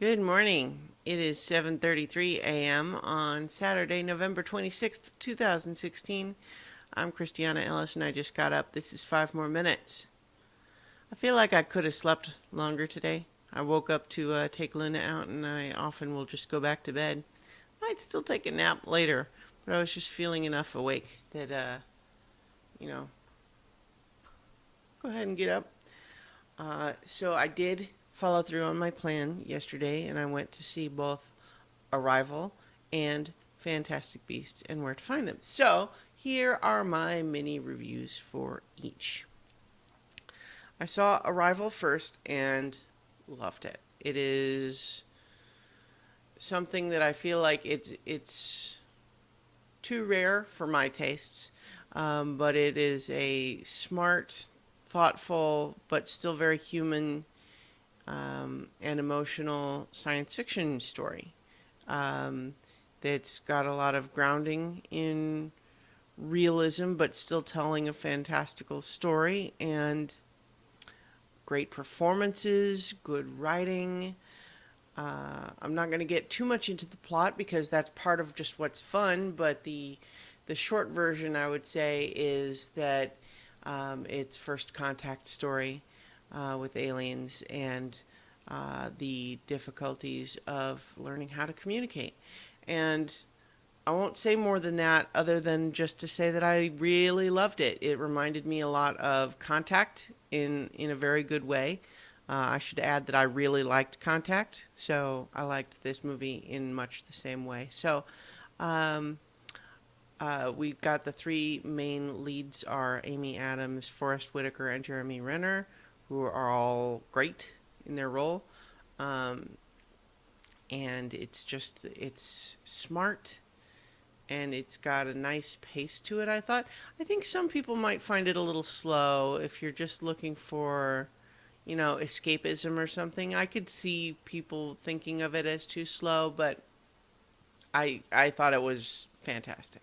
Good morning. It is 7:33 a.m. on Saturday, November 26th, 2016. I'm Christiana Ellis and I just got up. This is 5 more minutes. I feel like I could have slept longer today. I woke up to take Luna out and I often will just go back to bed. Might still take a nap later, but I was just feeling enough awake that you know, go ahead and get up. So I did follow through on my plan yesterday and I went to see both Arrival and Fantastic Beasts and Where to Find Them. So here are my mini reviews for each. I saw Arrival first and loved it. It is something that I feel like it's too rare for my tastes, but it is a smart, thoughtful, but still very human and emotional science fiction story that's got a lot of grounding in realism, but still telling a fantastical story, and great performances, good writing. I'm not going to get too much into the plot because that's part of just what's fun, but the short version I would say is that it's first contact story with aliens and the difficulties of learning how to communicate. And I won't say more than that other than just to say that I really loved it. It reminded me a lot of Contact in a very good way. I should add that I really liked Contact, so I liked this movie in much the same way. So um, we've got the three main leads are Amy Adams, Forrest Whitaker, and Jeremy Renner, who are all great in their role. Um, and it's smart and it's got a nice pace to it. I think some people might find it a little slow if you're just looking for, escapism or something. I could see people thinking of it as too slow, but I thought it was fantastic.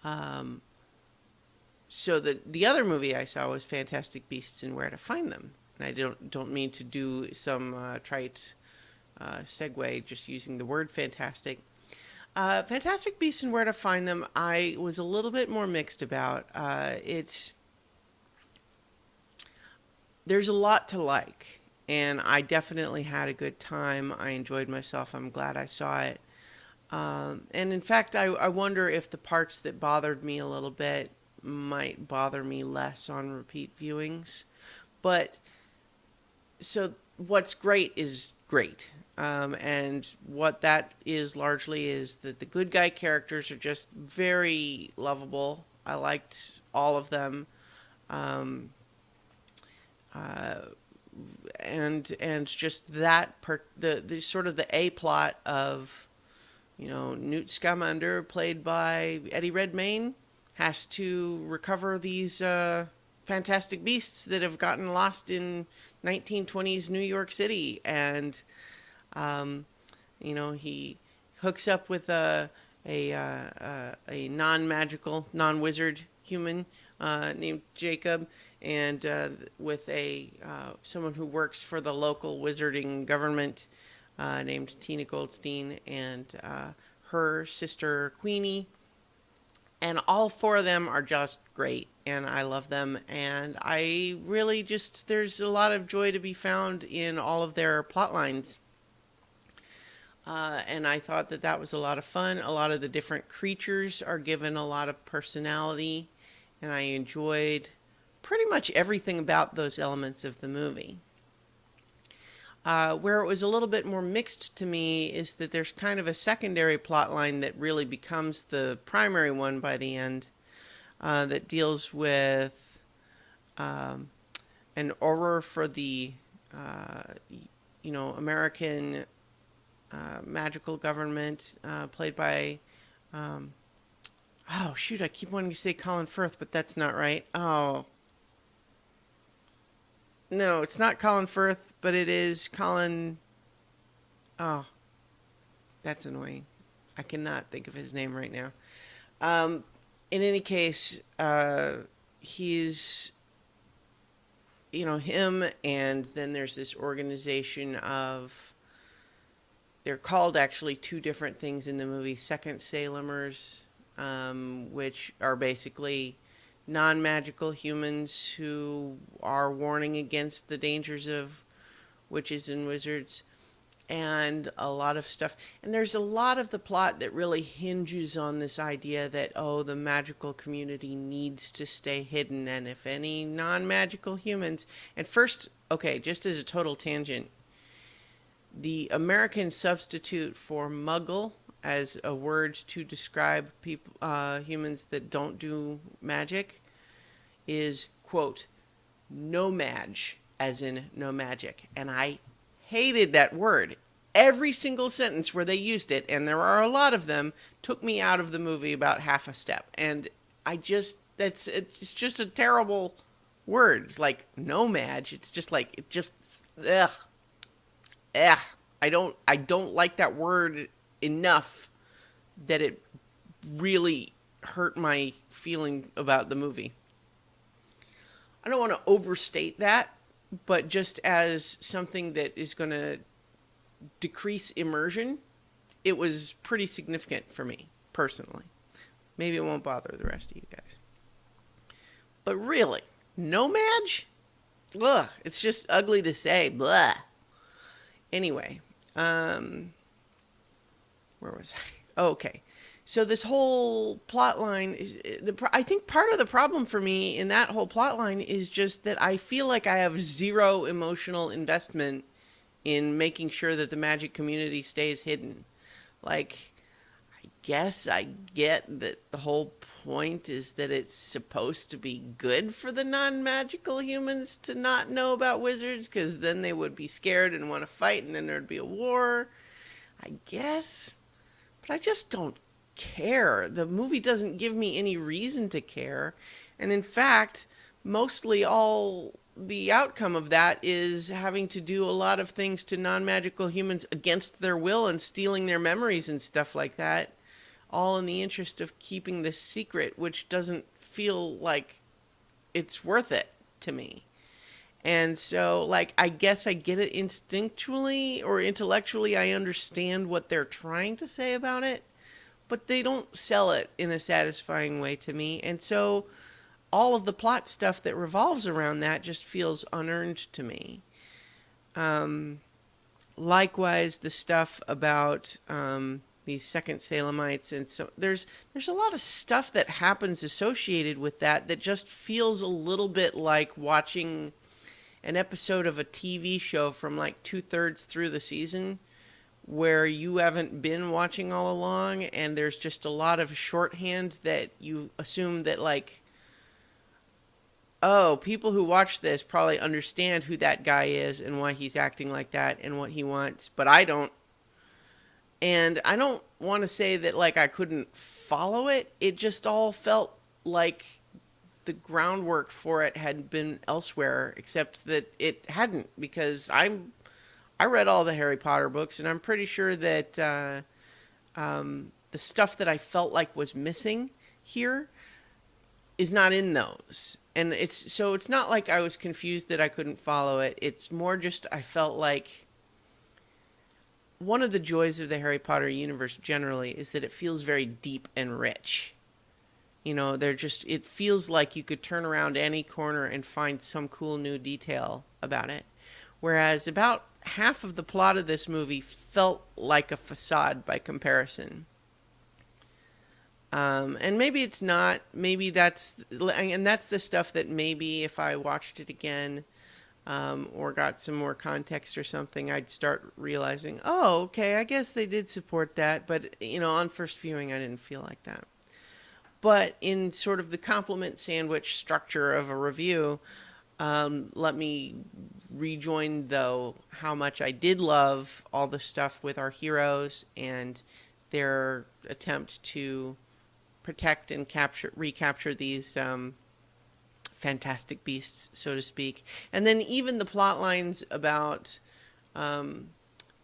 Um, so the other movie I saw was Fantastic Beasts and Where to Find Them. And I don't mean to do some trite segue just using the word fantastic. Fantastic Beasts and Where to Find Them, I was a little bit more mixed about. There's a lot to like, and I definitely had a good time. I enjoyed myself. I'm glad I saw it. And in fact, I wonder if the parts that bothered me a little bit might bother me less on repeat viewings. But so what's great is great. And what that is largely is that the good guy characters are just very lovable. I liked all of them. Um, uh, and just the sort of the A plot of Newt Scamander, played by Eddie Redmayne, has to recover these fantastic beasts that have gotten lost in 1920s New York City, and um, he hooks up with a non magical, non wizard human named Jacob, and with a someone who works for the local wizarding government named Tina Goldstein, and her sister Queenie. And all four of them are just great, and I love them. And I really just, there's a lot of joy to be found in all of their plot lines. And I thought that that was a lot of fun. A lot of the different creatures are given a lot of personality, and I enjoyed pretty much everything about those elements of the movie. Where it was a little bit more mixed to me is that there's kind of a secondary plot line that really becomes the primary one by the end, that deals with um, an horror for the American magical government, played by oh shoot, I keep wanting to say Colin Firth, but that's not right. Oh no, it's not Colin Firth, but it is Colin. Oh, that's annoying. I cannot think of his name right now. In any case, he's him, and then there's this organization of, they're called actually two different things in the movie, Second Salemers, which are basically non-magical humans who are warning against the dangers of witches and wizards, and a lot of stuff. And there's a lot of the plot that really hinges on this idea that, oh, the magical community needs to stay hidden, and if any non-magical humans. And first, okay, just as a total tangent, the American substitute for muggle as a word to describe people, humans that don't do magic, is, quote, no mage, as in no magic. And I hated that word. Every single sentence where they used it, and there are a lot of them, took me out of the movie about half a step. And it's just a terrible word. It's like no mage. It's just like, ugh. I don't like that word enough that it really hurt my feeling about the movie. I don't want to overstate that, but just as something that is going to decrease immersion, it was pretty significant for me, personally. Maybe it won't bother the rest of you guys. But really, no mage? Ugh, it's just ugly to say. Blah. Anyway, where was I? Oh, okay. So this whole plot line is, I think part of the problem for me in that whole plot line is just that I feel like I have zero emotional investment in making sure that the magic community stays hidden. Like, I guess I get that the whole point is that it's supposed to be good for the non-magical humans to not know about wizards, because then they would be scared and want to fight, and then there'd be a war, I guess. But I just don't care. The movie doesn't give me any reason to care. And in fact, mostly all the outcome of that is having to do a lot of things to non-magical humans against their will and stealing their memories and stuff like that, all in the interest of keeping this secret, which doesn't feel like it's worth it to me. And so, like, I guess I get it instinctually or intellectually. I understand what they're trying to say about it, but they don't sell it in a satisfying way to me. And so all of the plot stuff that revolves around that just feels unearned to me. Likewise, the stuff about these Second Salemites, and so there's a lot of stuff that happens associated with that just feels a little bit like watching an episode of a TV show from like 2/3 through the season, where you haven't been watching all along, and there's just a lot of shorthand that you assume that, like, oh, people who watch this probably understand who that guy is and why he's acting like that and what he wants, but I don't. And I don't want to say that, like, I couldn't follow it. It just all felt like the groundwork for it had been elsewhere, except that it hadn't, because I read all the Harry Potter books, and I'm pretty sure that the stuff that I felt like was missing here is not in those. And it's not like I was confused that I couldn't follow it. It's more just I felt like one of the joys of the Harry Potter universe generally is that it feels very deep and rich. You know, it feels like you could turn around any corner and find some cool new detail about it. Whereas about half of the plot of this movie felt like a facade by comparison. And maybe it's not. Maybe that's the stuff that maybe if I watched it again, or got some more context or something, I'd start realizing, oh, okay, I guess they did support that. But, on first viewing, I didn't feel like that. But in sort of the compliment sandwich structure of a review, let me rejoin, though, how much I did love all the stuff with our heroes and their attempt to protect and recapture these fantastic beasts, so to speak. And then even the plot lines about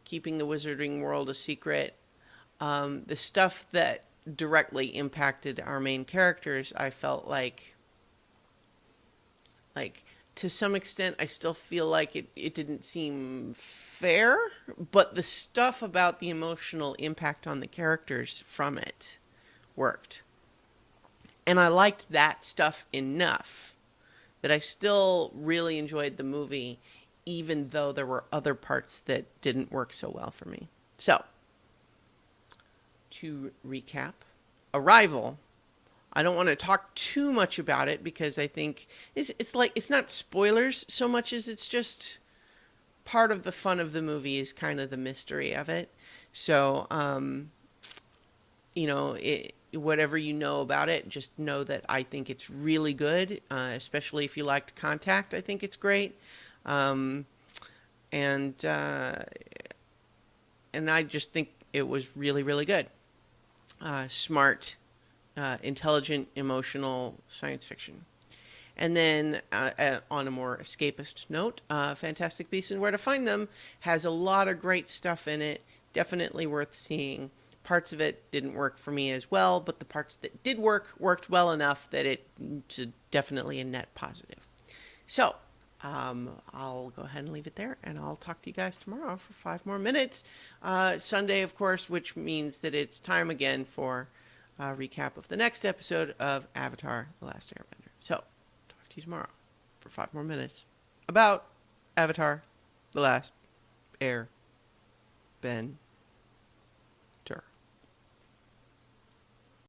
keeping the wizarding world a secret, the stuff that directly impacted our main characters, I felt like to some extent, I still feel like it didn't seem fair, but the stuff about the emotional impact on the characters from it worked. And I liked that stuff enough that I still really enjoyed the movie, even though there were other parts that didn't work so well for me. So, to recap, Arrival. I don't want to talk too much about it because I think it's like it's not spoilers so much as it's just part of the fun of the movie is kind of the mystery of it. So, whatever you know about it, just know that I think it's really good, especially if you liked Contact. I think it's great, and I just think it was really, really good. Smart, intelligent, emotional science fiction. And then, on a more escapist note, Fantastic Beasts and Where to Find Them has a lot of great stuff in it. Definitely worth seeing. Parts of it didn't work for me as well, but the parts that did work worked well enough that it's definitely a net positive. So, I'll go ahead and leave it there, and I'll talk to you guys tomorrow for 5 more minutes. Sunday, of course, which means that it's time again for a recap of the next episode of Avatar: The Last Airbender. So, talk to you tomorrow for 5 more minutes about Avatar: The Last Airbender.